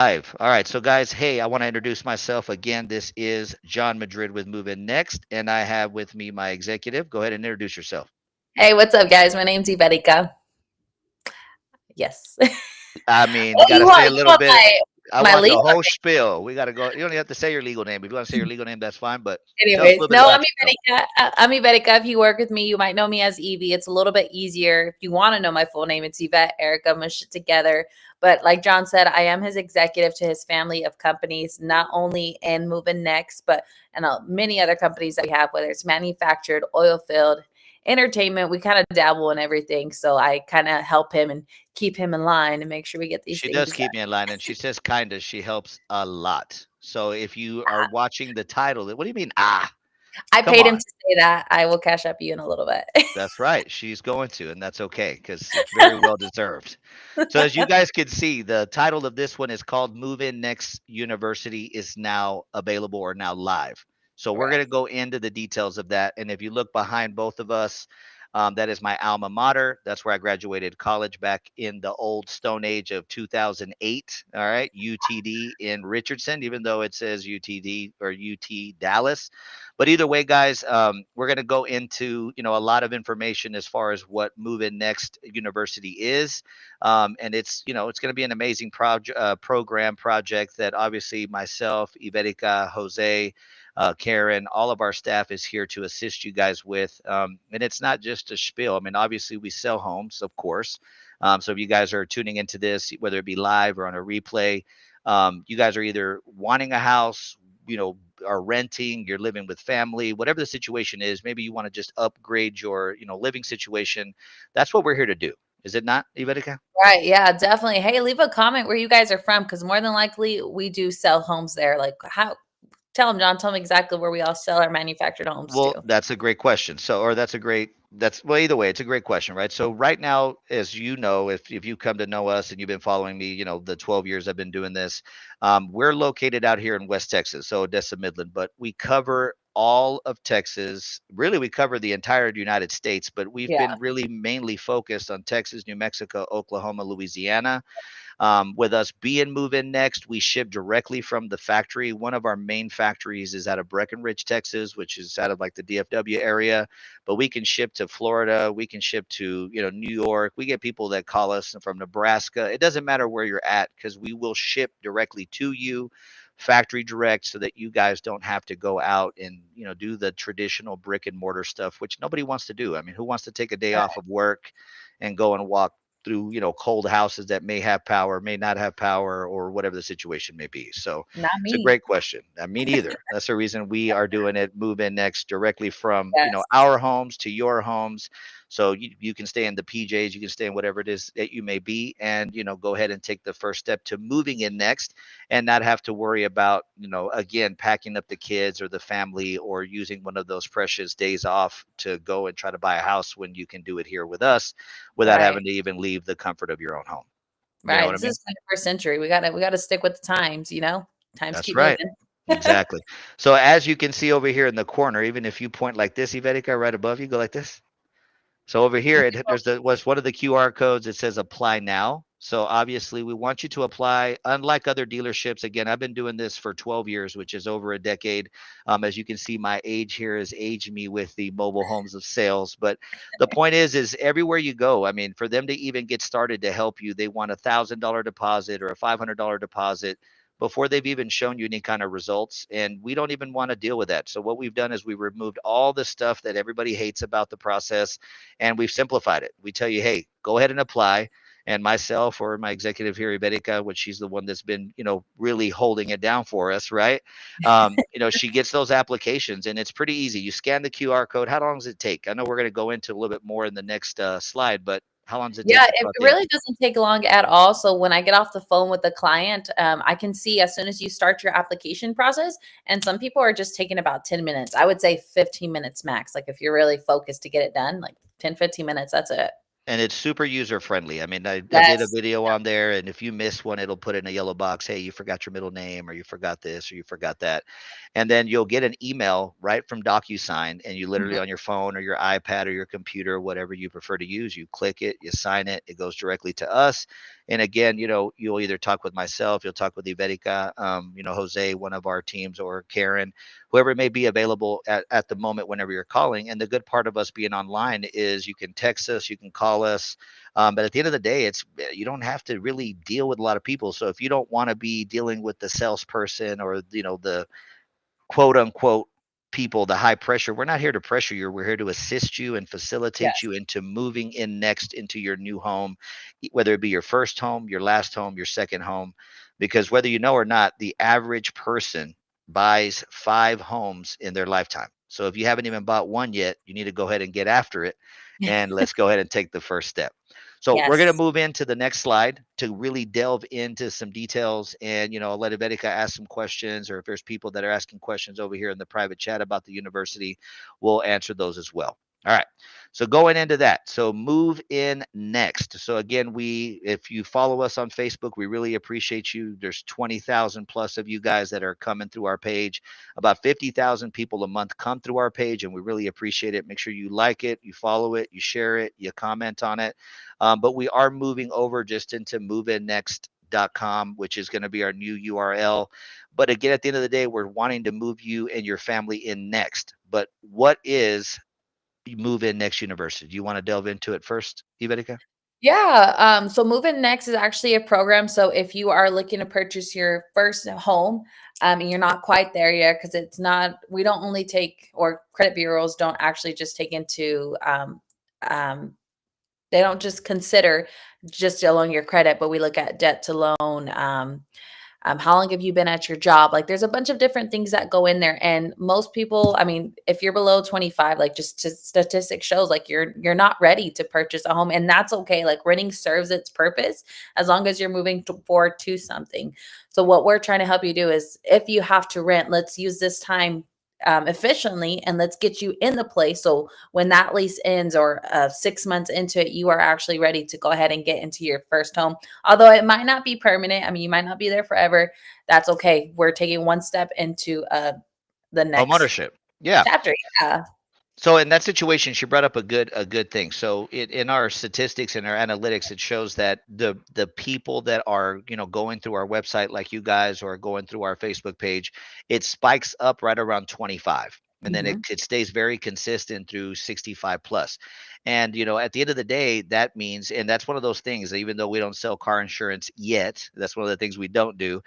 Live. All right. So, guys, hey, I want to introduce myself again. This is John Madrid with Move In Next, and I have with me my executive. Go ahead and introduce yourself. Hey, what's up, guys? My name's Iberika. Yes. I mean, you Oh, got to say a you little want bit. I my want the legal whole spiel. We got to go. You don't have to say your legal name. If you want to say your name? legal name, that's fine. But tell us a Anyways, little bit no, I'm about yourself. Iberika. I'm Iberika. If you work with me, you might know me as Evie. It's a little bit easier. If you want to know my full name, it's Yvette Erica Mush it together. But like John said, I am his executive to his family of companies, not only in Moving Next, but and many other companies that we have, whether it's manufactured, oil field, entertainment. We kind of dabble in everything. So I kind of help him and keep him in line and make sure we get these She things does done. keep me in line, and she says kind of. She helps a lot. So, if you are watching the title, what do you mean? Ah, I come paid him on. to say that. I will cash up you in a little bit. That's right. She's going to, and that's okay because it's very well deserved. So, as you guys can see, the title of this one is called Move In Next University is now available or now live. So, we're going to Correct. go into the details of that. And if you look behind both of us, that is my alma mater. That's where I graduated college back in the old Stone Age of 2008. All right, UTD in Richardson, even though it says UTD or UT Dallas. But either way, guys, we're going to go into a lot of information as far as what Move In Next University is, and it's going to be an amazing program project that obviously myself, Iberica, Jose, Karen, all of our staff is here to assist you guys with. And it's not just a spiel. I mean, obviously, we sell homes, of course. So if you guys are tuning into this, whether it be live or on a replay, you guys are either wanting a house, are renting, you're living with family, whatever the situation is. Maybe you want to just upgrade your, living situation. That's what we're here to do. Is it not, Ivedika? Right. Yeah, definitely. Hey, leave a comment where you guys are from because more than likely we do sell homes there. Like, how? Tell them, John. Tell them exactly where we all sell our manufactured homes Well, to. that's a great question. So, or that's well, either way, it's a great question, right? So, right now, as you know, if you come to know us and you've been following me, the 12 years I've been doing this, we're located out here in West Texas, so Odessa, Midland, but we cover all of Texas. Really, we cover the entire United States, but we've Yeah. been really mainly focused on Texas, New Mexico, Oklahoma, Louisiana. With us being Move In Next, we ship directly from the factory. One of our main factories is out of Breckenridge, Texas, which is out of like the DFW area. But we can ship to Florida. We can ship to New York. We get people that call us from Nebraska. It doesn't matter where you're at because we will ship directly to you, factory direct, so that you guys don't have to go out and do the traditional brick and mortar stuff, which nobody wants to do. I mean, who wants to take a day off of work and go and walk through cold houses that may have power, may not have power, or whatever the situation may be? So Not it's a me. great question. Me neither. That's the reason we are doing it. Move In Next directly from Yes. our homes to your homes. So you can stay in the PJs, you can stay in whatever it is that you may be, and go ahead and take the first step to moving in next, and not have to worry about again packing up the kids or the family or using one of those precious days off to go and try to buy a house when you can do it here with us without Right. having to even leave the comfort of your own home. You know Right. what I This mean? is 21st century. We gotta stick with the times, Times That's keep right. moving. Exactly. So as you can see over here in the corner, even if you point like this, Ivetica, right above you, go like this. So over here, there's was one of the QR codes. It says apply now. So obviously, we want you to apply. Unlike other dealerships, again, I've been doing this for 12 years, which is over a decade. As you can see, my age here has aged me with the mobile homes of sales. But the point is everywhere you go, I mean, for them to even get started to help you, they want $1,000 deposit or a $500 deposit before they've even shown you any kind of results. And we don't even want to deal with that. So what we've done is we removed all the stuff that everybody hates about the process, and we've simplified it. We tell you, hey, go ahead and apply. And myself or my executive here, Iberica, which she's the one that's been, really holding it down for us, right? She gets those applications, and it's pretty easy. You scan the QR code. How long does it take? I know we're going to go into a little bit more in the next slide, but how long does it take Yeah, to fill it out it the really application? doesn't take long at all. So when I get off the phone with the client, I can see as soon as you start your application process, and some people are just taking about 10 minutes. I would say 15 minutes max. Like if you're really focused to get it done, like 10, 15 minutes, that's it. And it's super user friendly. I mean, I did a Yes. video on there, and if you miss one, it'll put in a yellow box, hey, you forgot your middle name, or you forgot this, or you forgot that. And then you'll get an email right from DocuSign, and you literally Mhm. on your phone or your iPad or your computer, whatever you prefer to use, you click it, you sign it, it goes directly to us. And again, you'll either talk with myself, you'll talk with Ivetica, Jose, one of our teams, or Karen, whoever may be available at the moment whenever you're calling. And the good part of us being online is you can text us, you can call us. But at the end of the day, you don't have to really deal with a lot of people. So if you don't want to be dealing with the salesperson or the quote unquote people, the high pressure, we're not here to pressure you. We're here to assist you and facilitate Yes. you into moving in next into your new home, whether it be your first home, your last home, your second home. Because whether you know or not, the average person buys 5 homes in their lifetime. So if you haven't even bought one yet, you need to go ahead and get after it. And let's go ahead and take the first step. So we're going to Yes. move into the next slide to really delve into some details, and I'll let Ivetica ask some questions, or if there's people that are asking questions over here in the private chat about the university, we'll answer those as well. All right. So going into that, so move in next. So again, if you follow us on Facebook, we really appreciate you. There's 20,000 plus of you guys that are coming through our page. About 50,000 people a month come through our page, and we really appreciate it. Make sure you like it, you follow it, you share it, you comment on it. But we are moving over just into moveinnext.com, which is going to be our new URL. But again, at the end of the day, we're wanting to move you and your family in next. But what is Move In Next University? Do you want to delve into it first, Ivetica? Yeah, so Moving Next is actually a program. So if you are looking to purchase your first home, and you're not quite there yet, because it's not, we don't only take, or credit bureaus don't actually just take into, um, they don't just consider just along your credit, but we look at debt to loan, how long have you been at your job? Like, there's a bunch of different things that go in there, and most people, I mean, if you're below 25, like, statistics shows, like, you're not ready to purchase a home, and that's okay. Like, renting serves its purpose as long as you're moving forward to something. So what we're trying to help you do is, if you have to rent, let's use this time efficiently, and let's get you in the place, so when that lease ends, or 6 months into it, you are actually ready to go ahead and get into your first home. Although it might not be permanent, I mean, you might not be there forever. That's okay. We're taking one step into the Home next ownership. Yeah. chapter. Yeah. So in that situation, she brought up a good thing. So in our statistics and our analytics, it shows that the people that are going through our website, like you guys, or going through our Facebook page, it spikes up right around 25, and then it, Hmm. it stays very consistent through 65 plus. And at the end of the day, that means, and that's one of those things. Even though we don't sell car insurance yet, that's one of the things we don't do.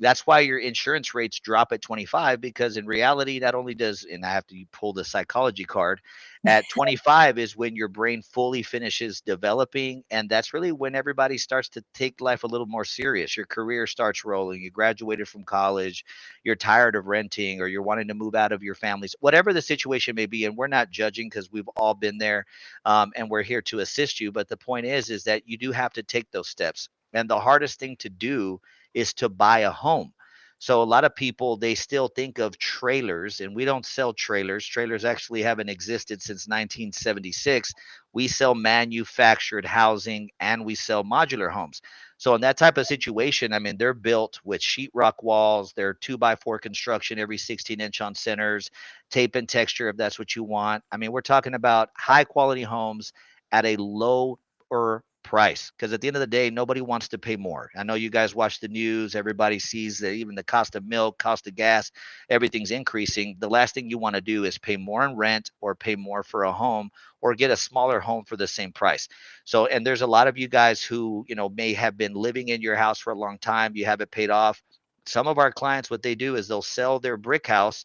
That's why your insurance rates drop at 25, because in reality, not only does, and I have to pull the psychology card, at 25 is when your brain fully finishes developing. And that's really when everybody starts to take life a little more serious. Your career starts rolling. You graduated from college. You're tired of renting, or you're wanting to move out of your families, whatever the situation may be. And we're not judging, because we've all been there, and we're here to assist you. But the point is that you do have to take those steps. And the hardest thing to do is to buy a home. So a lot of people, they still think of trailers, and we don't sell trailers. Trailers actually haven't existed since 1976. We sell manufactured housing, and we sell modular homes. So in that type of situation, I mean, they're built with sheetrock walls. They're 2x4 construction, every 16-inch on centers, tape and texture if that's what you want. I mean, we're talking about high quality homes at a lower price, because at the end of the day, nobody wants to pay more. I know you guys watch the news. Everybody sees that even the cost of milk, cost of gas, everything's increasing. The last thing you want to do is pay more in rent, or pay more for a home, or get a smaller home for the same price. So, and there's a lot of you guys who may have been living in your house for a long time. You have it paid off. Some of our clients, what they do is they'll sell their brick house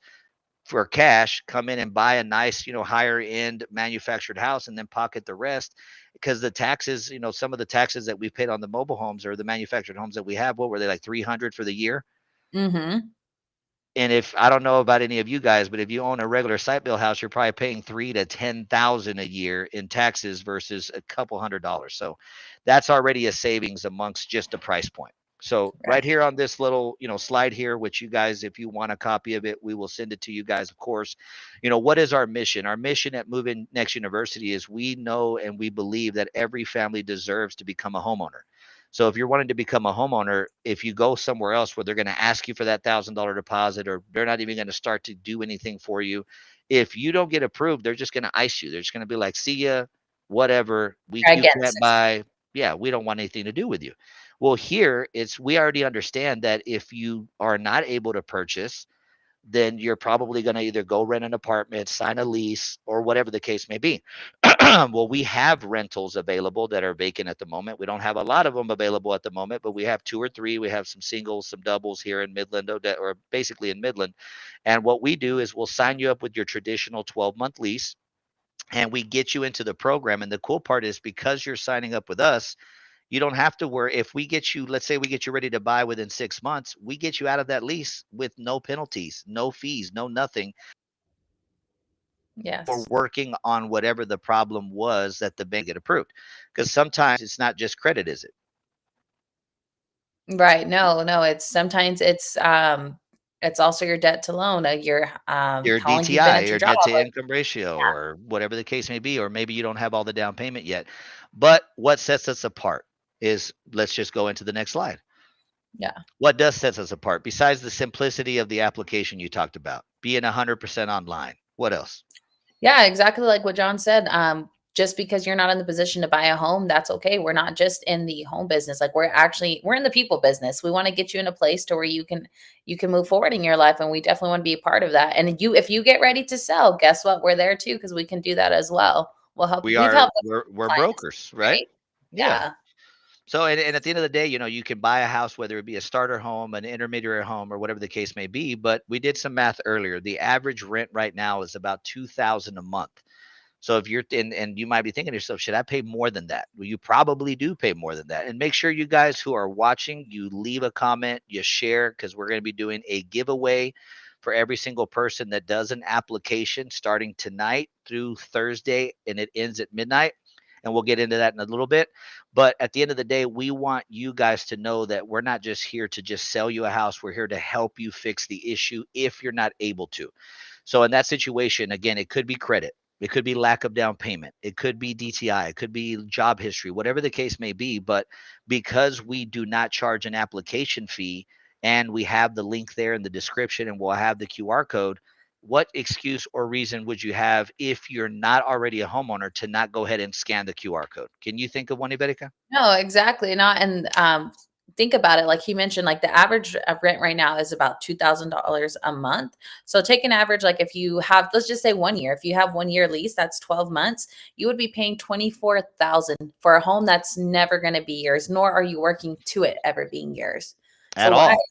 for cash, come in and buy a nice, higher end manufactured house, and then pocket the rest. Because the taxes, some of the taxes that we've paid on the mobile homes or the manufactured homes that we have, what were they, like 300 for the year? Hmm. And if I don't know about any of you guys, but if you own a regular site bill house, you're probably paying 3 to 10,000 a year in taxes versus a couple $100. So that's already a savings amongst just a price point. So Right. right here on this little, slide here, which you guys, if you want a copy of it, we will send it to you guys, of course. What is our mission? Our mission at Move In Next University is we know and we believe that every family deserves to become a homeowner. So if you're wanting to become a homeowner, if you go somewhere else where they're going to ask you for that $1,000 deposit, or they're not even going to start to do anything for you, if you don't get approved, they're just going to ice you. They're just going to be like, see ya, whatever. Try You again in can't 6 months. buy. Yeah, we don't want anything to do with you. Well, here it's we already understand that if you are not able to purchase, then you're probably going to either go rent an apartment, sign a lease, or whatever the case may be. Well, we have rentals available that are vacant at the moment. We don't have a lot of them available at the moment, but we have two or three. We have some singles, some doubles here in Midland, or basically in Midland. And what we do is we'll sign you up with your traditional 12-month lease, and we get you into the program. And the cool part is because you're signing up with us, you don't have to worry. If we get you, let's say we get you ready to buy within 6 months, we get you out of that lease with no penalties, no fees, no nothing for Yes. working on whatever the problem was that the bank get approved. Because sometimes it's not just credit, is it? Right. No, no, it's also your debt to loan, your Your how long you've been DTI, at your your job. debt to income ratio, or whatever the case may be, or maybe you don't have all the down payment yet. But what sets us apart is, let's just go into the next slide. Yeah. What does sets us apart besides the simplicity of the application you talked about, being 100% online? What else? Yeah, exactly like what John said. Just because you're not in the position to buy a home, that's okay. We're not just in the home business. Like we're in the people business. We want to get you in a place to where you can move forward in your life. And we definitely want to be a part of that. And if you get ready to sell, guess what? We're there too, because we can do that as well. We'll help you. We We've are helped we're clients, brokers, right? right? Yeah. Yeah. So, and at the end of the day, you can buy a house, whether it be a starter home, an intermediate home, or whatever the case may be. But we did some math earlier. The average rent right now is about 2,000 a month. So if you're and you might be thinking to yourself, should I pay more than that? Well, you probably do pay more than that. And make sure you guys who are watching, you leave a comment, you share, because we're going to be doing a giveaway for every single person that does an application starting tonight through Thursday, and it ends at midnight. And we'll get into that in a little bit. But at the end of the day, we want you guys to know that we're not just here to just sell you a house. We're here to help you fix the issue if you're not able to. So in that situation, again, it could be credit. It could be lack of down payment. It could be DTI. It could be job history, whatever the case may be. But because we do not charge an application fee, and we have the link there in the description, and we'll have the QR code, what excuse or reason would you have if you're not already a homeowner to not go ahead and scan the QR code? Can you think of one, Iberica? No, exactly not. And think about it. Like he mentioned, like the average rent right now is about $2,000 a month. So take an average, like if you have, let's just say 1 year. If you have 1 year lease, that's 12 months. You would be paying 24,000 for a home that's never going to be yours, nor are you working to it ever being yours. At So why all.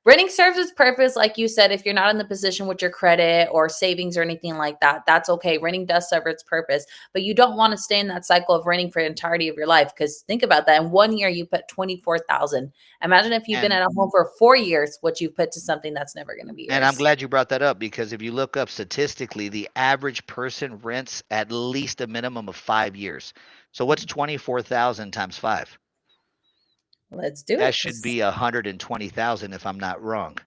renting serves its purpose, like you said. If you're not in the position with your credit or savings or anything like that, that's okay. Renting does serve its purpose, but you don't want to stay in that cycle of renting for the entirety of your life. Because think about that: in 1 year, you put 24,000. Imagine if you've been And at a home for 4 years, what you put to something that's never going to be And I'm yours. glad you brought that up, because if you look up statistically, the average person rents at least a minimum of 5 years. So what's 24,000 times five? Let's do That it, should because be 120,000 if I'm not wrong.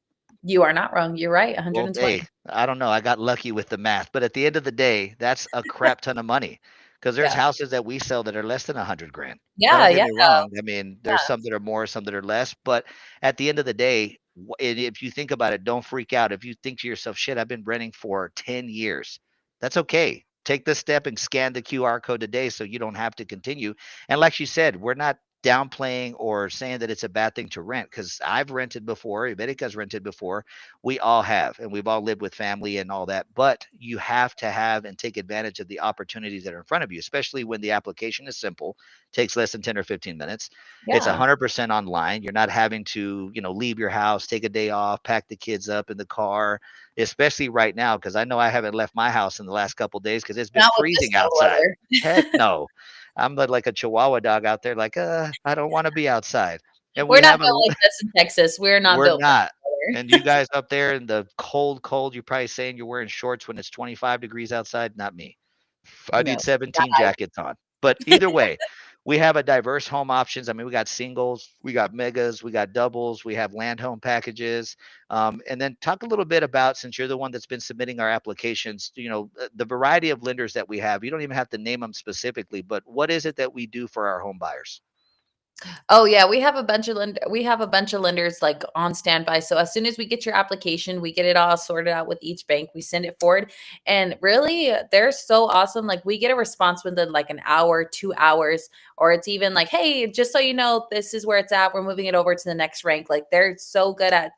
you are not wrong. You're right. Well, hey, 120. I don't know. I got lucky with the math, but at the end of the day, that's a crap ton of money. Because there's Yeah. houses that we sell that are less than 100 grand. Now, Yeah. don't get Yeah. me wrong. I mean, there's Yeah. some that are more, some that are less. But at the end of the day, and if you think about it, don't freak out. If you think to yourself, shit, I've been renting for 10 years, that's okay. Take the step and scan the QR code today so you don't have to continue. And like you said, we're not downplaying or saying that it's a bad thing to rent, because I've rented before. Iberica's rented before. We all have, and we've all lived with family and all that. But you have to have and take advantage of the opportunities that are in front of you, especially when the application is simple, takes less than 10 or 15 minutes. It's Yeah. 100% online. You're not having to, leave your house, take a day off, pack the kids up in the car, especially right now, because I know I haven't left my house in the last couple of days because it's been Not with this freezing cold outside. weather. Heck no. I'm like a Chihuahua dog out there, like, I don't want to be outside. And we We're not have a built like this in Texas. We're not we're built for not. this And you weather. guys up there in the cold, cold, you're probably saying you're wearing shorts when it's 25 degrees outside. Not me. I need No. 17 jackets on. But either way, We have a diverse home options. I mean, we got singles, we got megas, we got doubles, we have land home packages. And then talk a little bit about, since you're the one that's been submitting our applications, the variety of lenders that we have. You don't even have to name them specifically, but what is it that we do for our home buyers? Oh yeah, we have a bunch of lenders like on standby. So as soon as we get your application, we get it all sorted out with each bank. We send it forward. And really they're so awesome. Like we get a response within like an hour, 2 hours, or it's even like, hey, just so you know, this is where it's at. We're moving it over to the next rank. Like they're so good at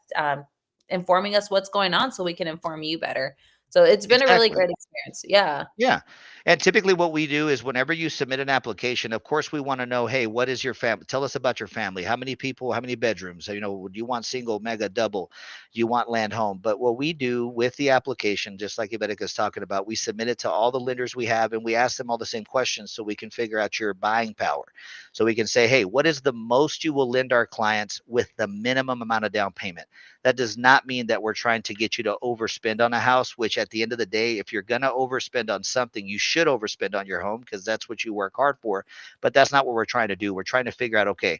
informing us what's going on so we can inform you better. So it's been a really Exactly. great experience. Yeah. Yeah. And typically what we do is whenever you submit an application, of course we want to know, hey, what is your family? Tell us about your family. How many people, how many bedrooms? Do you want single, mega, double? Do you want land home? But what we do with the application, just like Ibetica is talking about, we submit it to all the lenders we have and we ask them all the same questions so we can figure out your buying power. So we can say, hey, what is the most you will lend our clients with the minimum amount of down payment? That does not mean that we're trying to get you to overspend on a house, which at the end of the day, if you're going to overspend on something, you should overspend on your home because that's what you work hard for. But that's not what we're trying to do. We're trying to figure out, okay,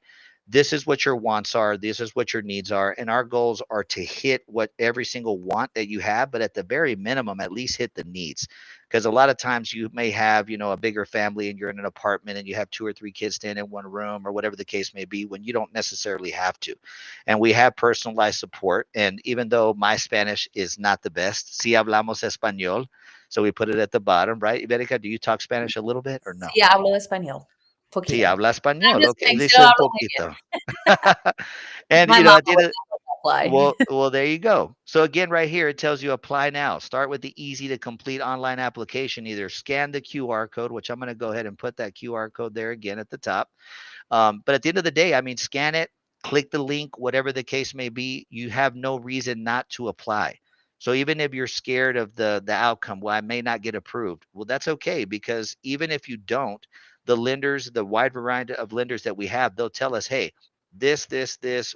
this is what your wants are, this is what your needs are. And our goals are to hit what every single want that you have, but at the very minimum, at least hit the needs. Because a lot of times you may have, a bigger family and you're in an apartment and you have two or three kids staying in one room or whatever the case may be when you don't necessarily have to. And we have personalized support. And even though my Spanish is not the best, si hablamos español. So we put it at the bottom, right? Iberica, do you talk Spanish a little bit or no? Sí, hablo español. Si Poquito. habla I'm español. just Okay, kidding. dice Still un hablo muy poquito. bien. And My mama at the would end of, not apply. well, there you go. So again, right here, it tells you apply now. Start with the easy to complete online application. Either scan the QR code, which I'm going to go ahead and put that QR code there again at the top. But at the end of the day, I mean, scan it, click the link, whatever the case may be. You have no reason not to apply. So even if you're scared of the outcome, well, I may not get approved. Well, that's okay because even if you don't, the lenders, the wide variety of lenders that we have, they'll tell us, hey, this,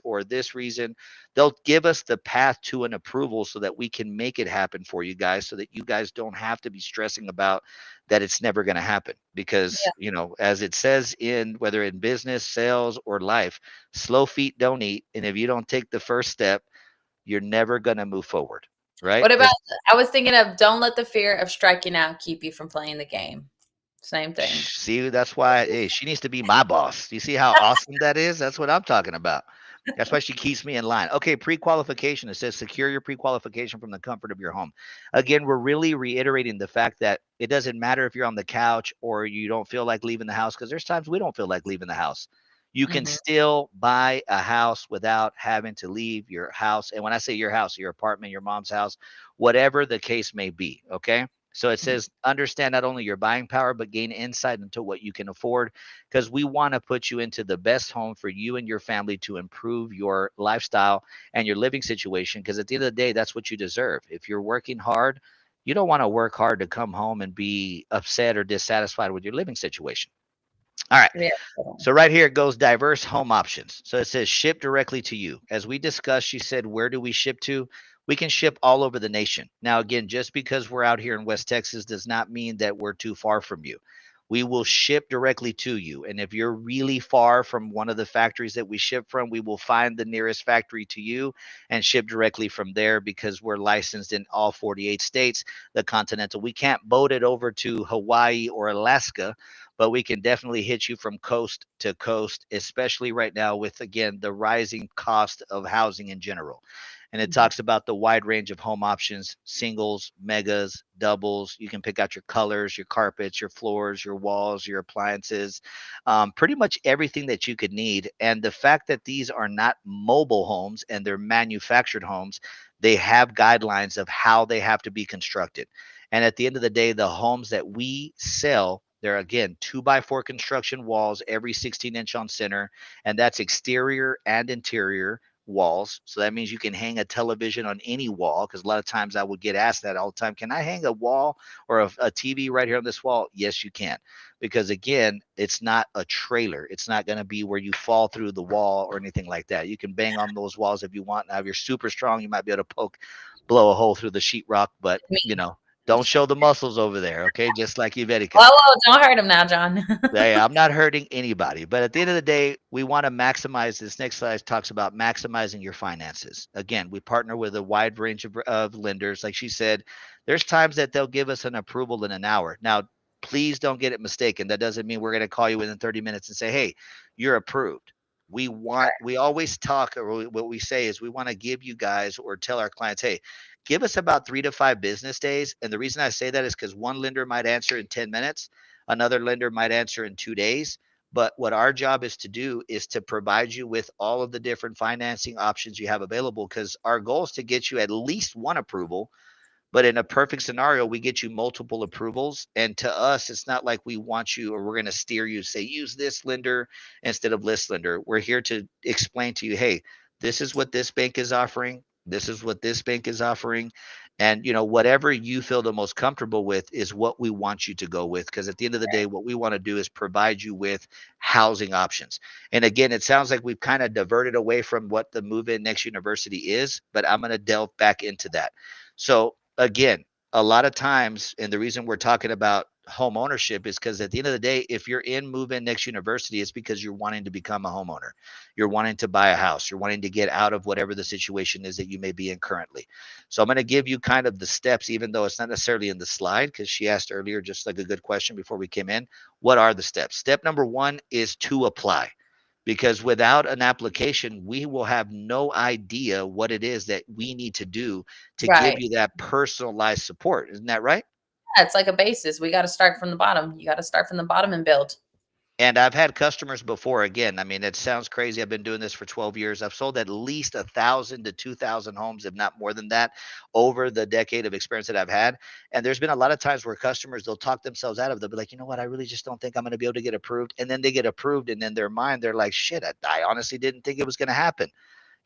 or this reason. They'll give us the path to an approval so that we can make it happen for you guys, so that you guys don't have to be stressing about that it's never going to happen. Because, Yeah. as it says in whether in business, sales, or life, slow feet don't eat. And if you don't take the first step, you're never going to move forward. Right? What about Because I was thinking of don't let the fear of striking out keep you from playing the game. Same thing. see, that's why, hey, she needs to be my boss. You see how awesome that is? That's what I'm talking about. That's why she keeps me in line. Okay, pre-qualification. It says secure your pre-qualification from the comfort of your home. Again, we're really reiterating the fact that it doesn't matter if you're on the couch or you don't feel like leaving the house, because there's times we don't feel like leaving the house. You can Mhm. still buy a house without having to leave your house. And when I say your house, your apartment, your mom's house, whatever the case may be. Okay. So it says understand not only your buying power, but gain insight into what you can afford, because we want to put you into the best home for you and your family to improve your lifestyle and your living situation. Because at the end of the day, that's what you deserve. If you're working hard, you don't want to work hard to come home and be upset or dissatisfied with your living situation. All right. Yeah. So right here it goes diverse home options. So it says ship directly to you. As we discussed, she said, where do we ship to? We can ship all over the nation. Now, again, just because we're out here in West Texas does not mean that we're too far from you. We will ship directly to you. And if you're really far from one of the factories that we ship from, we will find the nearest factory to you and ship directly from there, because we're licensed in all 48 states, the continental. We can't boat it over to Hawaii or Alaska, but we can definitely hit you from coast to coast, especially right now with, again, the rising cost of housing in general. And it Mhm. talks about the wide range of home options: singles, megas, doubles. You can pick out your colors, your carpets, your floors, your walls, your appliances, pretty much everything that you could need. And the fact that these are not mobile homes and they're manufactured homes, they have guidelines of how they have to be constructed. And at the end of the day, the homes that we sell, they're again 2x4 construction walls, every 16-inch on center, and that's exterior and interior walls. So that means you can hang a television on any wall. Because a lot of times I would get asked that all the time: can I hang a wall or a TV right here on this wall? Yes, you can. Because again, it's not a trailer. It's not going to be where you fall through the wall or anything like that. You can bang on those walls if you want. Now, if you're super strong, you might be able to blow a hole through the sheetrock, but Me. Don't show the muscles over there, okay? Just like Yvetica. Whoa, whoa, don't hurt him now, John. Hey, I'm not hurting anybody, but at the end of the day, we want to maximize. This next slide talks about maximizing your finances. Again, we partner with a wide range of lenders. Like she said, there's times that they'll give us an approval in an hour. Now, please don't get it mistaken. That doesn't mean we're going to call you within 30 minutes and say, hey, you're approved. We always talk, or what we say is we want to give you guys or tell our clients, hey, give us about 3 to 5 business days. And the reason I say that is because one lender might answer in 10 minutes. Another lender might answer in 2 days. But what our job is to do is to provide you with all of the different financing options you have available, because our goal is to get you at least one approval, but in a perfect scenario, we get you multiple approvals. And to us, it's not like we want you or we're going to steer you, say, use this lender instead of this lender. We're here to explain to you, hey, this is what this bank is offering. This is what this bank is offering. And, whatever you feel the most comfortable with is what we want you to go with. Because at the end of the day, what we want to do is provide you with housing options. And again, it sounds like we've kind of diverted away from what the Move In Next University is, but I'm going to delve back into that. So, again, a lot of times, and the reason we're talking about home ownership is because at the end of the day, if you're in Move In Next University, it's because you're wanting to become a homeowner. You're wanting to buy a house. You're wanting to get out of whatever the situation is that you may be in currently. So I'm going to give you kind of the steps, even though it's not necessarily in the slide, because she asked earlier, just like a good question before we came in. What are the steps? Step number one is to apply, because without an application, we will have no idea what it is that we need to do to give Right. you that personalized support. Isn't that right? Yeah, it's like a basis. We got to start from the bottom. You got to start from the bottom and build. And I've had customers before. Again, I mean, it sounds crazy. I've been doing this for 12 years. I've sold at least 1,000 to 2,000 homes, if not more than that, over the decade of experience that I've had. And there's been a lot of times where customers, they'll talk themselves out of it. They'll be like, you know what? I really just don't think I'm going to be able to get approved. And then they get approved. And in their mind, they're like, shit, I honestly didn't think it was going to happen.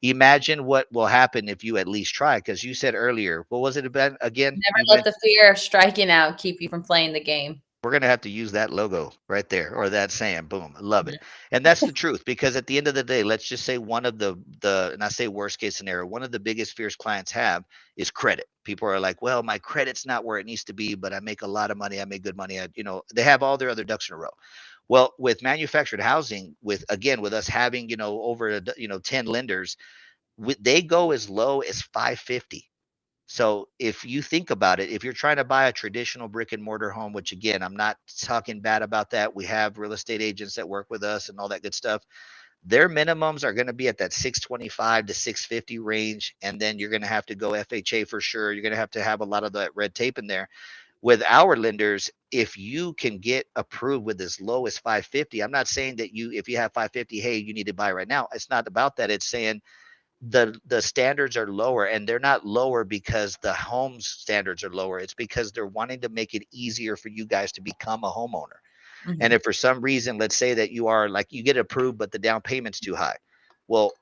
Imagine what will happen if you at least try. Because you said earlier, what was it about again? Never You let meant the fear of striking out keep you from playing the game. we're going to have to use that logo right there, or that saying. Boom, I love Mhm. it. And that's the truth, because at the end of the day, let's just say one of the and I say worst case scenario, one of the biggest fears clients have is credit. People are like, well, my credit's not where it needs to be, but I make a lot of money, I make good money. They have all their other ducks in a row. Well, with manufactured housing, with us having, over 10 lenders, they go as low as 550. So if you think about it, if you're trying to buy a traditional brick and mortar home, which again, I'm not talking bad about that. We have real estate agents that work with us and all that good stuff. Their minimums are going to be at that 625 to 650 range. And then you're going to have to go FHA for sure. You're going to have a lot of that red tape in there. With our lenders, if you can get approved with as low as 550, I'm not saying that if you have 550, hey, you need to buy right now. It's not about that. It's saying the standards are lower, and they're not lower because the home's standards are lower. It's because they're wanting to make it easier for you guys to become a homeowner. And Mhm. if for some reason, let's say that you are like, you get approved but the down payment's too high, well,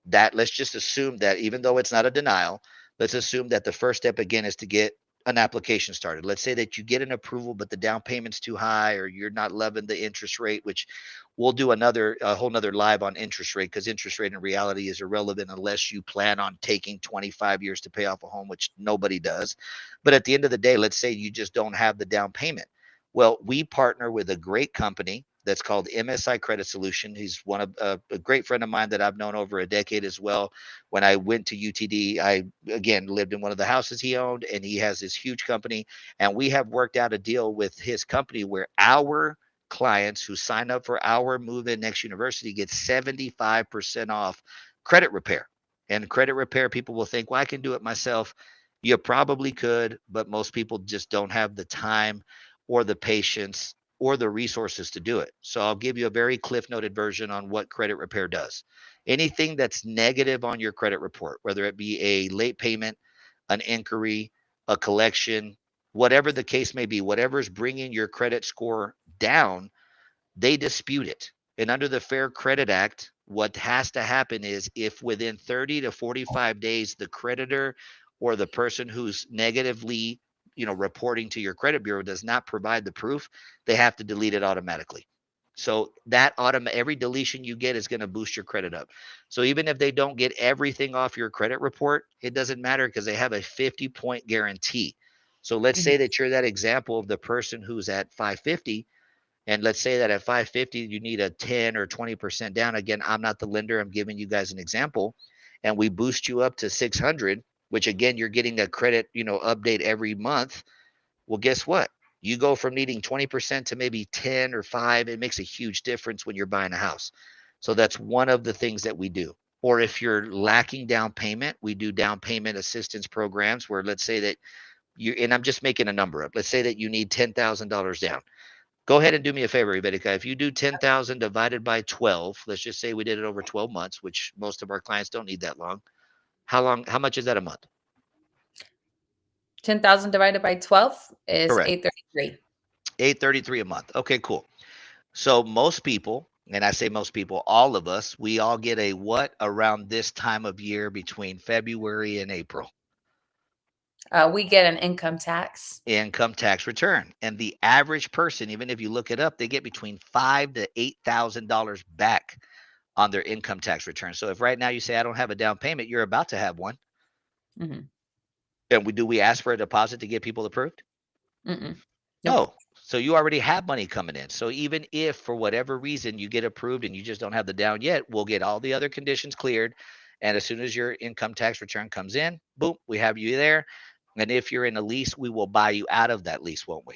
that let's just assume that even though it's not a denial, let's assume that the first step again is to get an application started. Let's say that you get an approval, but the down payment's too high, or you're not loving the interest rate, which we'll do a whole nother live on interest rate, because interest rate in reality is irrelevant unless you plan on taking 25 years to pay off a home, which nobody does. But at the end of the day, let's say you just don't have the down payment. Well, we partner with a great company that's called MSI Credit Solution. He's one of a great friend of mine that I've known over a decade as well. When I went to UTD, I again lived in one of the houses he owned, and he has this huge company. And we have worked out a deal with his company where our clients who sign up for our Move In Next University get 75% off credit repair. And credit repair, people will think, well, I can do it myself. You probably could, but most people just don't have the time or the patience or the resources to do it. So I'll give you a very cliff noted version on what credit repair does. Anything that's negative on your credit report, whether it be a late payment, an inquiry, a collection, whatever the case may be, whatever is bringing your credit score down, they dispute it. And under the Fair Credit Act, what has to happen is if within 30 to 45 days, the creditor or the person who's negatively, reporting to your credit bureau does not provide the proof, they have to delete it automatically. So that every deletion you get is going to boost your credit up. So even if they don't get everything off your credit report, it doesn't matter because they have a 50-point guarantee. So let's Mhm. say that you're that example of the person who's at 550, and let's say that at 550 you need a 10 or 20% down. Again, I'm not the lender, I'm giving you guys an example, and we boost you up to 600, which again you're getting a credit, update every month. Well, guess what? You go from needing 20% to maybe 10 or 5. It makes a huge difference when you're buying a house. So that's one of the things that we do. Or if you're lacking down payment, we do down payment assistance programs where let's say that you, and I'm just making a number up. Let's say that you need $10,000 down. Go ahead and do me a favor, Rebecca. If you do 10,000 divided by 12, let's just say we did it over 12 months, which most of our clients don't need that long. How much is that a month? 10,000 divided by 12 is Correct. 833. 833 a month. Okay, cool. So most people, and I say most people, all of us, we all get a what around this time of year between February and April? We get an income tax. Income tax return. And the average person, even if you look it up, they get between $5,000 to $8,000 back on their income tax return. So if right now you say I don't have a down payment, you're about to have one. Mhm. And we ask for a deposit to get people approved? Mm-mm. Nope. No. So you already have money coming in. So even if for whatever reason you get approved and you just don't have the down yet, we'll get all the other conditions cleared. And as soon as your income tax return comes in, boom, we have you there. And if you're in a lease, we will buy you out of that lease, won't we?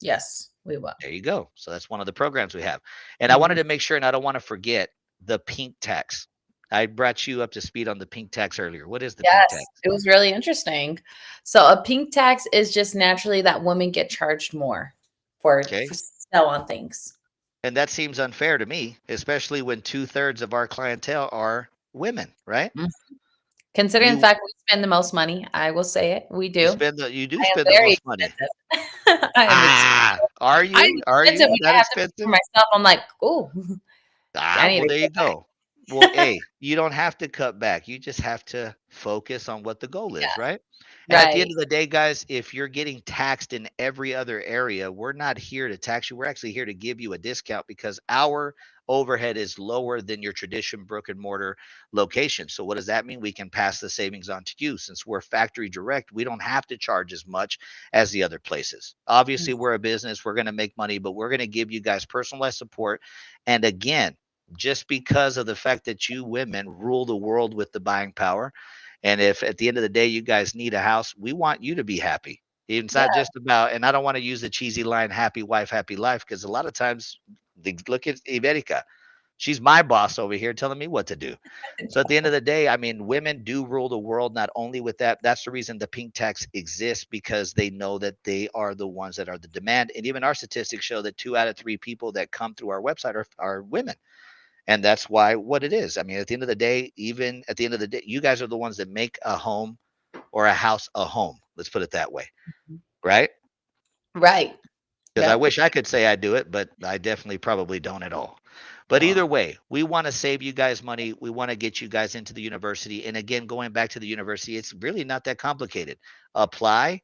Yes, we will. There you go. So that's one of the programs we have. And I wanted Mhm. to make sure, and I don't want to forget the pink tax. I brought you up to speed on the pink tax earlier. What is the pink tax? Yes, it was really interesting. So a pink tax is just naturally that women get charged more for Okay. sell on things. And that seems unfair to me, especially when 2/3 of our clientele are women, right? Mhm. Considering the You fact we spend the most money, I will say it, we you do. spend the you do I am spend the very most money. expensive. Ah, are I am you? Are expensive you when that I have to pay for expensive? myself. I'm like, "Ooh, I Ah, need well, to there you cut back." go. Well, hey, you don't have to cut back. You just have to focus on what the goal is, Yeah, right? And at the end right. of the day, guys, if you're getting taxed in every other area, we're not here to tax you. We're actually here to give you a discount because our overhead is lower than your traditional brick and mortar location. So what does that mean? We can pass the savings on to you. Since we're factory direct, we don't have to charge as much as the other places. Mm, Obviously, we're a business, we're going to make money, but we're going to give you guys personalized support. And again, just because of the fact that you women rule the world with the buying power. And if at the end of the day you guys need a house, we want you to be happy. It's yeah. not just about, and I don't want to use the cheesy line, happy wife, happy life, because a lot of times, look at Iberica. She's my boss over here telling me what to do. So at the end of the day, I mean, women do rule the world, not only with that. That's the reason the pink tax exists because they know that they are the ones that are the demand. And even our statistics show that 2 out of 3 people that come through our website are women. And that's why what it is. I mean, at the end of the day, even at the end of the day, you guys are the ones that make a home or a house a home. Let's put it that way, right? Right. Because I Yep. wish I could say I do it, but I definitely probably don't at all. But either Oh, way, we want to save you guys money. We want to get you guys into the university. And again, going back to the university, it's really not that complicated. Apply,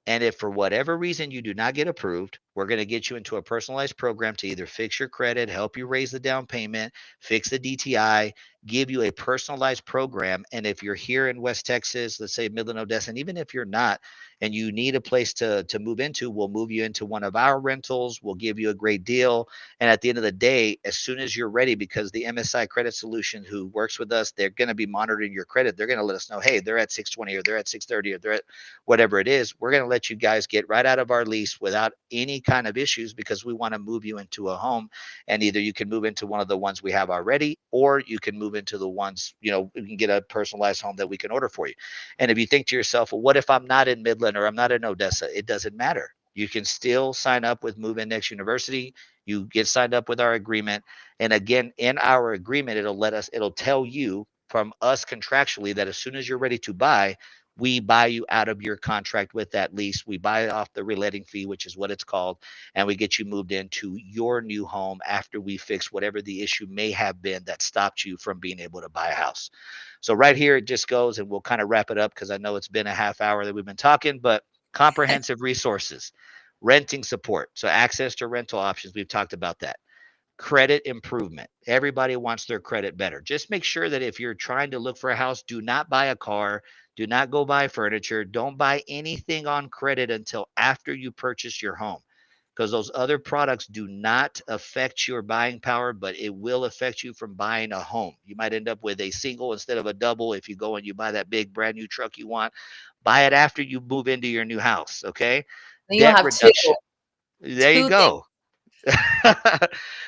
and if for whatever reason you do not get approved, we're going to get you into a personalized program to either fix your credit, help you raise the down payment, fix the DTI, give you a personalized program. And if you're here in West Texas, let's say Midland, Odessa, and even if you're not, and you need a place to move into, we'll move you into one of our rentals. We'll give you a great deal. And at the end of the day, as soon as you're ready, because the MSI Credit Solution who works with us, they're going to be monitoring your credit. They're going to let us know, hey, they're at 620 or they're at 630 or they're at whatever it is. We're going to let you guys get right out of our lease without any kind of issues because we want to move you into a home. And either you can move into one of the ones we have already, or you can move into the ones, we can get a personalized home that we can order for you. And if you think to yourself, well, what if I'm not in Midland or I'm not in Odessa? It doesn't matter. You can still sign up with Move Index University. You get signed up with our agreement. And again, in our agreement, it'll tell you from us contractually that as soon as you're ready to buy, we buy you out of your contract with that lease. We buy off the reletting fee, which is what it's called, and we get you moved into your new home after we fix whatever the issue may have been that stopped you from being able to buy a house. So right here it just goes, and we'll kind of wrap it up because I know it's been a half hour that we've been talking, but comprehensive resources, renting support, so access to rental options. We've talked about that. credit improvement. Everybody wants their credit better. Just make sure that if you're trying to look for a house, do not buy a car, do not go buy furniture, don't buy anything on credit until after you purchase your home. Because those other products do not affect your buying power, but it will affect you from buying a home. You might end up with a single instead of a double if you go and you buy that big brand new truck you want. Buy it after you move into your new house, okay? Then you'll Debt have two, reduction. There you two things. go.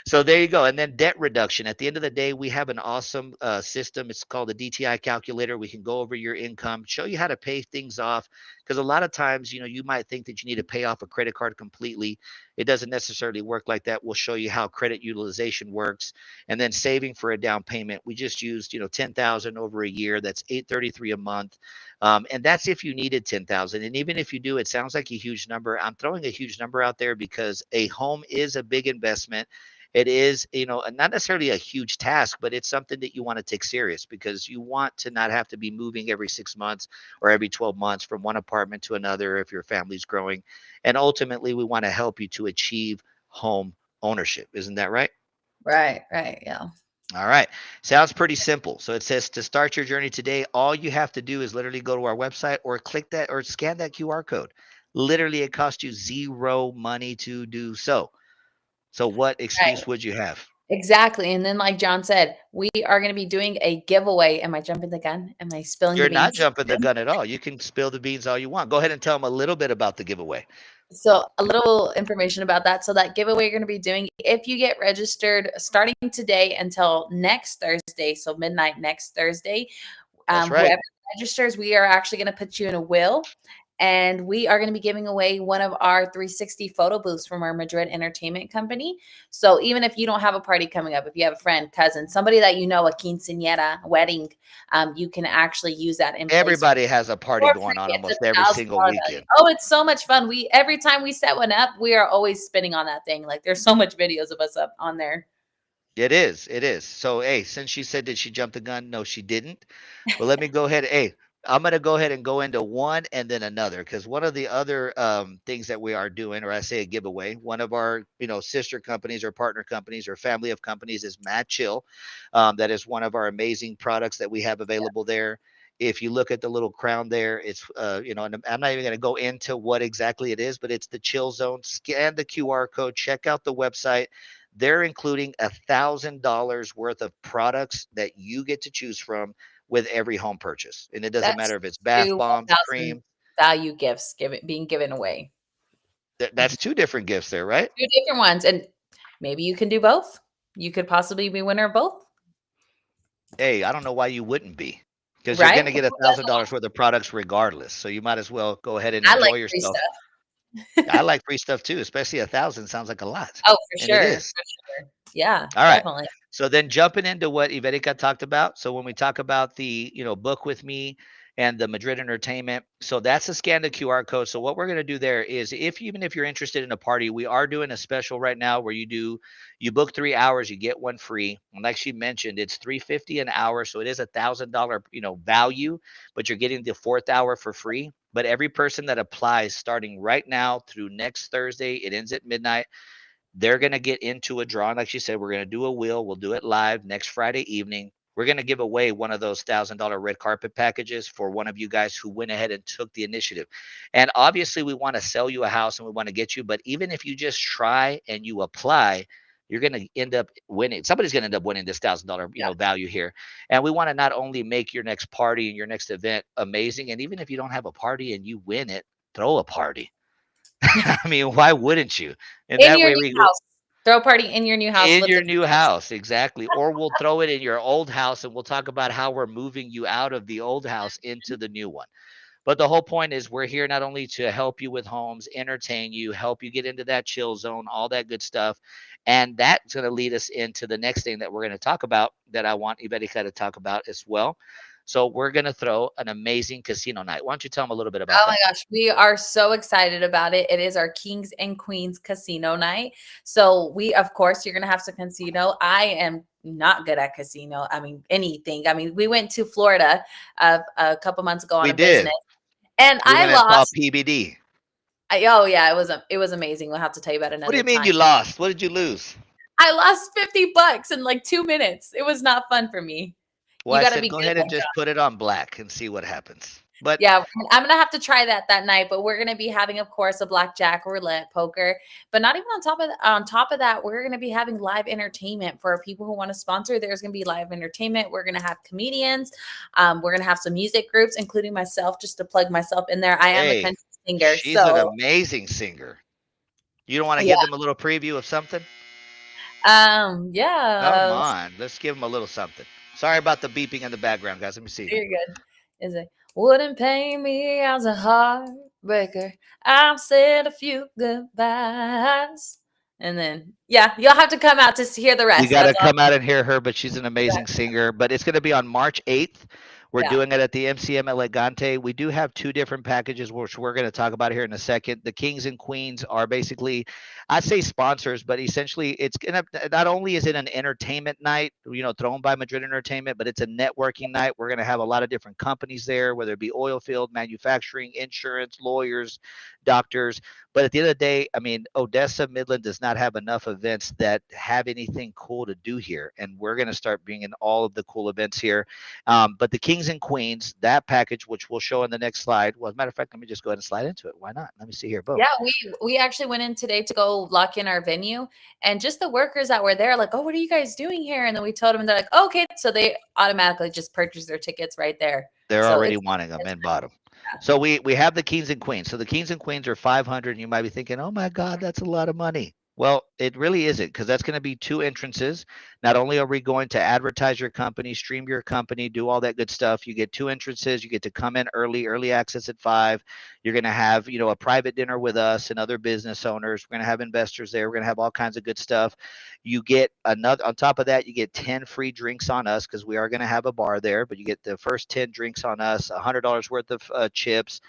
So there you go. And then debt reduction. At the end of the day, we have an awesome system. It's called the DTI calculator. We can go over your income, show you how to pay things off. Because a lot of times, you might think that you need to pay off a credit card completely. It doesn't necessarily work like that. We'll show you how credit utilization works. And then saving for a down payment. We just used, 10,000 over a year. That's 833 a month. And that's if you needed 10,000. And even if you do, it sounds like a huge number. I'm throwing a huge number out there because a home is a big investment. It is, not necessarily a huge task, but it's something that you want to take serious because you want to not have to be moving every 6 months or every 12 months from one apartment to another if your family's growing. And ultimately, we want to help you to achieve home ownership. Isn't that right? Right, right, yeah. All right. Sounds pretty simple. So it says to start your journey today, all you have to do is literally go to our website or click that or scan that QR code. Literally, it costs you zero money to do so. So what Right. excuse would you have? Exactly. And then, like John said, we are going to be doing a giveaway. Am I jumping the gun? Am I spilling the You're not beans? jumping the gun at all. You can spill the beans all you want. Go ahead and tell them a little bit about the giveaway. So, a little information about that. So, that giveaway you're going to be doing, if you get registered starting today until next Thursday, so midnight next Thursday, That's right. whoever registers, we are actually going to put you in a will. And we are going to be giving away one of our 360 photo booths from our Madrid entertainment company. So even if you don't have a party coming up, if you have a friend, cousin, somebody that you know, a quinceañera, wedding, you can actually use that in place Everybody has a party for going free. on It's almost a every thousand single dollar value. weekend. Oh, it's so much fun. We every time we set one up, we are always spinning on that thing. Like there's so much videos of us up on there. It is. It is. So, hey, since she said that she jumped the gun, no, she didn't. But let me go ahead. Hey, I'm going to go ahead and go into one and then another because one of the other things that we are doing, or I say a giveaway, one of our sister companies or partner companies or family of companies is Mad Chill. That is one of our amazing products that we have available there. If you look at the little crown there, it's and I'm not even going to go into what exactly it is, but it's the chill zone. Scan the QR code, check out the website. They're including $1,000 worth of products that you get to choose from with every home purchase. And it doesn't That's matter if it's bath two bombs, 1,000 cream. value gifts being given away. That's two different gifts there, right? Two different ones, and maybe you can do both. You could possibly be winner of both, Hey, I don't know why you wouldn't be, because you're going right? to get a Who thousand doesn't want dollars worth of products regardless. So you might as well go ahead and I like enjoy free yourself. stuff. I like free stuff too, especially 1,000 sounds like a lot, Oh, for and it sure, is. for sure. Yeah, All right. definitely. So then jumping into what Iverica talked about. So when we talk about the, book with me and the Madrid entertainment, so that's a scan the QR code. So what we're going to do there is if even if you're interested in a party, we are doing a special right now where you book 3 hours, you get one free. And like she mentioned, it's 350 an hour. So it is $1,000, value, but you're getting the fourth hour for free. But every person that applies starting right now through next Thursday, it ends at midnight, they're going to get into a drawing. Like she said, we're going to do a wheel. We'll do it live next Friday evening. We're going to give away one of those $1,000 red carpet packages for one of you guys who went ahead and took the initiative. And obviously, we want to sell you a house and we want to get you. But even if you just try and you apply, you're going to end up winning. Somebody's going to end up winning this $1,000, Yeah. value here. And we want to not only make your next party and your next event amazing, and even if you don't have a party and you win it, throw a party. I mean, why wouldn't you? And In that your way new we house. Throw a party in your new house in with your the new kids. house, exactly. Or we'll throw it in your old house and we'll talk about how we're moving you out of the old house into the new one. But the whole point is we're here not only to help you with homes, entertain you, help you get into that chill zone, all that good stuff. And that's going to lead us into the next thing that we're going to talk about that I want Iberica to talk about as well. So we're going to throw an amazing casino night. Why don't you tell them a little bit about Oh my that? gosh, we are so excited about it. It is our Kings and Queens casino night. So we, of course, you're gonna have some casino. I am not good at casino. I mean, anything. I mean, we went to Florida a couple months ago on We a business, did. and We I went and saw lost. PBD. Oh yeah, it was amazing. We'll have to tell you about What do another you mean time. you lost? What did you lose? I lost $50 in like 2 minutes. It was not fun for me. Well, You I got to said be go good at ahead and that just job. put it on black and see what happens. But Yeah, I'm gonna have to try that night. But we're gonna be having, of course, a blackjack, roulette, poker. But not even on top of that, we're gonna be having live entertainment for people who want to sponsor. There's gonna be live entertainment. We're gonna have comedians. We're gonna have some music groups, including myself, just to plug myself in there. I am a hey, country singer, she's an so amazing singer. You don't want to yeah. give them a little preview of something? Come Yeah. on, let's give them a little something. Sorry about the beeping in the background, guys. Let me see here. You're good. Is it wouldn't pay me as a heartbreaker? I've said a few goodbyes. And then, yeah, you'll have to come out to hear the You rest. got to That's all. come out and hear her, but she's an amazing singer. But it's going to be on March 8th. We're Yeah. doing it at the MCM Elegante. We do have two different packages, which we're going to talk about here in a second. The Kings and Queens are basically, I say sponsors, but essentially it's going to, not only is it an entertainment night, thrown by Madrid Entertainment, but it's a networking night. We're going to have a lot of different companies there, whether it be oil field, manufacturing, insurance, lawyers, doctors. But at the end of the day, I mean, Odessa Midland does not have enough events that have anything cool to do here, and we're going to start bringing all of the cool events here. But the Kings and Queens, that package, which we'll show in the next slide. Well, as a matter of fact, let me just go ahead and slide into it. Why not? Let me see here. Boom. Yeah, we actually went in today to go lock in our venue, and just the workers that were there, like, oh, what are you guys doing here? And then we told them, they're like, oh, okay, so they automatically just purchased their tickets right there. They're So already it's, wanting them it's and bought them. So we have the Kings and Queens. So the Kings and Queens are 500. And you might be thinking, oh my God, that's a lot of money. Well, it really isn't because that's going to be two entrances. Not only are we going to advertise your company, stream your company, do all that good stuff, you get two entrances. You get to come in early access at 5. You're going to have, a private dinner with us and other business owners. We're going to have investors there. We're going to have all kinds of good stuff. You get another, on top of that, you get 10 free drinks on us because we are going to have a bar there, but you get the first 10 drinks on us, $100 worth of chips.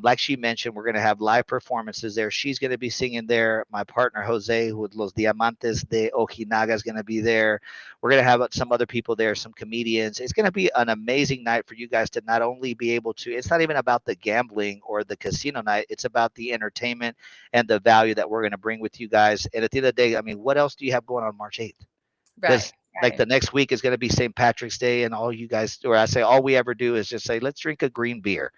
Like she mentioned, we're going to have live performances there. She's going to be singing there. My partner, Jose, who with Los Diamantes de Ojinaga, is going to be there. We're going to have some other people there, some comedians. It's going to be an amazing night for you guys to not only be able to, it's not even about the gambling or the casino night, it's about the entertainment and the value that we're going to bring with you guys. And at the end of the day, I mean, what else do you have going on March 8th? right, Because like right. the next week is going to be St. Patrick's Day, and all you guys, or I say, all we ever do is just say, let's drink a green beer.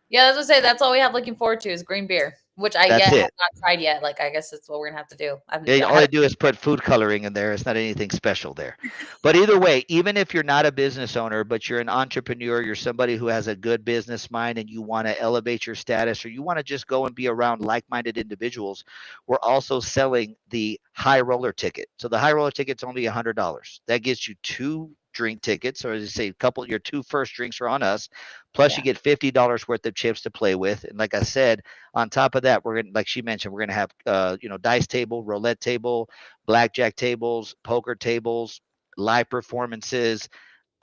Yeah, I was gonna say that's all we have looking forward to is green beer, which I That's yet have it. not tried yet. Like, I guess that's what we're gonna have to do. I All they haven't. do is put food coloring in there. It's not anything special there. But either way, even if you're not a business owner, but you're an entrepreneur, you're somebody who has a good business mind and you want to elevate your status or you want to just go and be around like minded individuals, we're also selling the high roller ticket. So the high roller ticket's only $100. That gets you two drink tickets, or as you say, your two first drinks are on us. Plus, you Yeah, get $50 worth of chips to play with. And like I said, on top of that, we're gonna, like she mentioned, we're gonna have dice table, roulette table, blackjack tables, poker tables, live performances,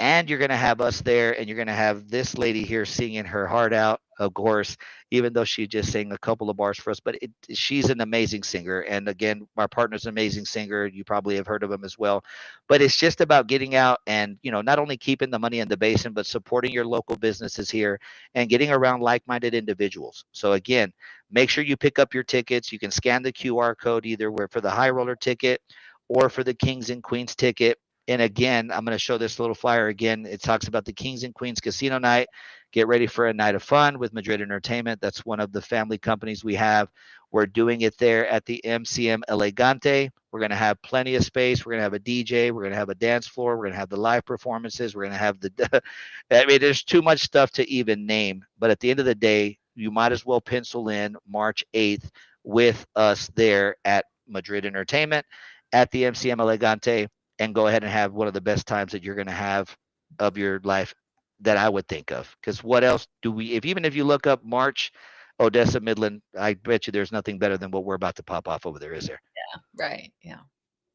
and you're going to have us there and you're going to have this lady here singing her heart out, of course, even though she just sang a couple of bars for us. But she's an amazing singer, and again, our partner's an amazing singer. You probably have heard of him as well. But it's just about getting out and not only keeping the money in the basin, but supporting your local businesses here and getting around like-minded individuals. So again, make sure you pick up your tickets. You can scan the QR code either where for the high roller ticket or for the Kings and Queens ticket. And again, I'm going to show this little flyer again. It talks about the Kings and Queens Casino Night. Get ready for a night of fun with Madrid Entertainment. That's one of the family companies we have. We're doing it there at the MCM Elegante. We're going to have plenty of space. We're going to have a DJ. We're going to have a dance floor. We're going to have the live performances. We're going to have the, I mean, there's too much stuff to even name. But at the end of the day, you might as well pencil in March 8th with us there at Madrid Entertainment at the MCM Elegante and go ahead and have one of the best times that you're going to have of your life that I would think of. Because what else do we, if even if you look up March, Odessa, Midland, I bet you there's nothing better than what we're about to pop off over there, is there? right. Yeah.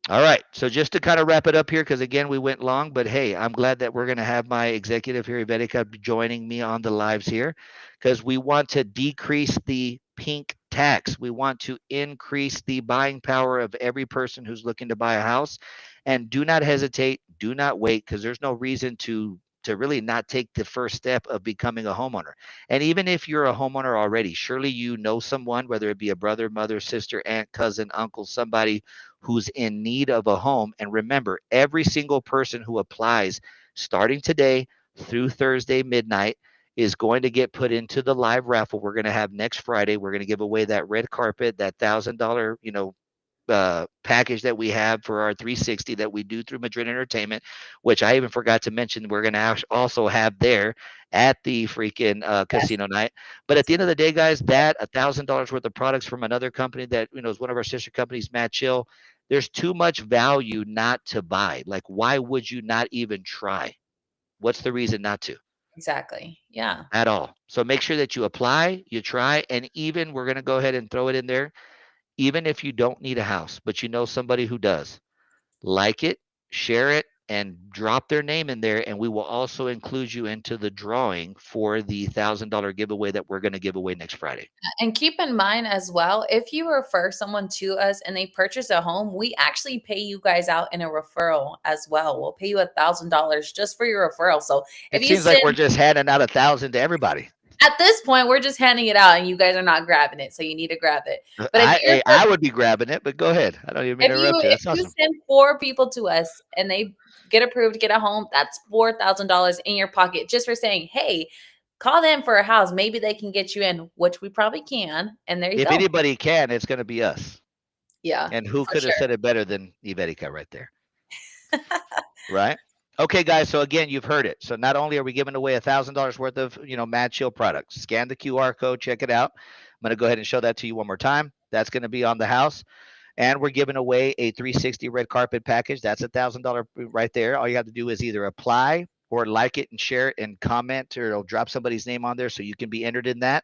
All right. So just to kind of wrap it up here, because again, we went long, but hey, I'm glad that we're going to have my executive here, Ivetica, joining me on the lives here because we want to decrease the pink tax. We want to increase the buying power of every person who's looking to buy a house. And do not hesitate. Do not wait because there's no reason to really not take the first step of becoming a homeowner. And even if you're a homeowner already, surely you know someone, whether it be a brother, mother, sister, aunt, cousin, uncle, somebody who's in need of a home. And remember, every single person who applies starting today through Thursday midnight is going to get put into the live raffle we're going to have next Friday. We're going to give away that red carpet, that $1,000, package that we have for our 360 that we do through Madrid Entertainment, which I even forgot to mention we're going to also have there at the freaking Yes. casino night. But at the end of the day, guys, that $1,000 worth of products from another company that is one of our sister companies, Matt Chill. There's too much value not to buy. Like, why would you not even try? What's the reason not to? Exactly. Yeah. At all. So make sure that you apply, you try, and even we're going to go ahead and throw it in there. Even if you don't need a house, but you know somebody who does, like it, share it, and drop their name in there. And we will also include you into the drawing for the $1,000 giveaway that we're going to give away next Friday. And keep in mind as well, if you refer someone to us and they purchase a home, we actually pay you guys out in a referral as well. We'll pay you $1,000 just for your referral. So if It you seems like we're send, just handing out 1,000 to everybody. at this point, we're just handing it out and you guys are not grabbing it. So you need to grab it. But if you're I would be grabbing it, but go ahead. I don't even mean to interrupt you. if That's you awesome. send 4 people to us and they get approved, get a home, that's $4,000 in your pocket just for saying, hey, call them for a house. Maybe they can get you in, which we probably can. And there you If go. anybody can, it's going to be us. Yeah, And who for could have sure. said it better than Ivetica right there? Right? Okay, guys. So again, you've heard it. So not only are we giving away $1,000 worth of Mad Chill products, scan the QR code, check it out. I'm going to go ahead and show that to you one more time. That's going to be on the house. And we're giving away a 360 red carpet package. That's $1,000 right there. All you have to do is either apply or like it and share it and comment, or it'll drop somebody's name on there so you can be entered in that.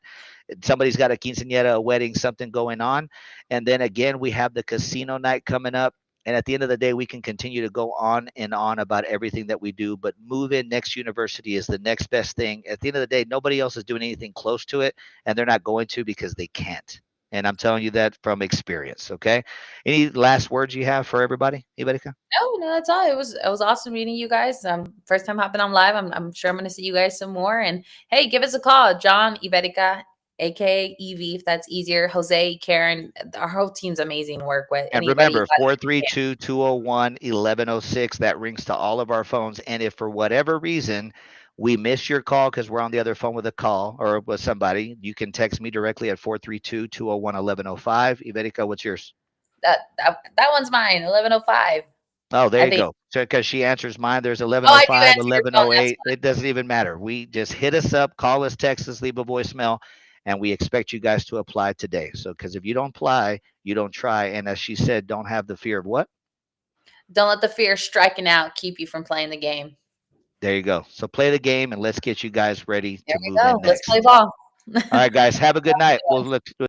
Somebody's got a quinceañera, a wedding, something going on. And then again, we have the casino night coming up. And at the end of the day, we can continue to go on and on about everything that we do. But Move In Next University is the next best thing. At the end of the day, nobody else is doing anything close to it, and they're not going to because they can't. And I'm telling you that from experience. Okay. Any last words you have for everybody, Iberica? No, that's all. It was awesome meeting you guys. First time hopping on live. I'm sure I'm gonna see you guys some more. And hey, give us a call, John, Iberica, aka Evie, if that's easier. Jose, Karen, our whole team's amazing to work with. And Anybody remember, 432-201-1106. That rings to all of our phones. And if for whatever reason we miss your call because we're on the other phone with a call or with somebody, you can text me directly at 432-201-1105. Iberica, what's yours? that one's mine, 1105. Oh, there I you think. go. So because she answers mine, there's Oh, I do 1105, answer your phone. That's 1108. It doesn't even matter. We just hit us up, call us, text us, leave a voicemail, and we expect you guys to apply today. So because if you don't apply, you don't try. And as she said, don't have the fear of what? Don't let the fear of striking out keep you from playing the game. There you go. So play the game and let's get you guys ready There to we move in go. Let's play next. ball. All right, guys, have a good night. We'll look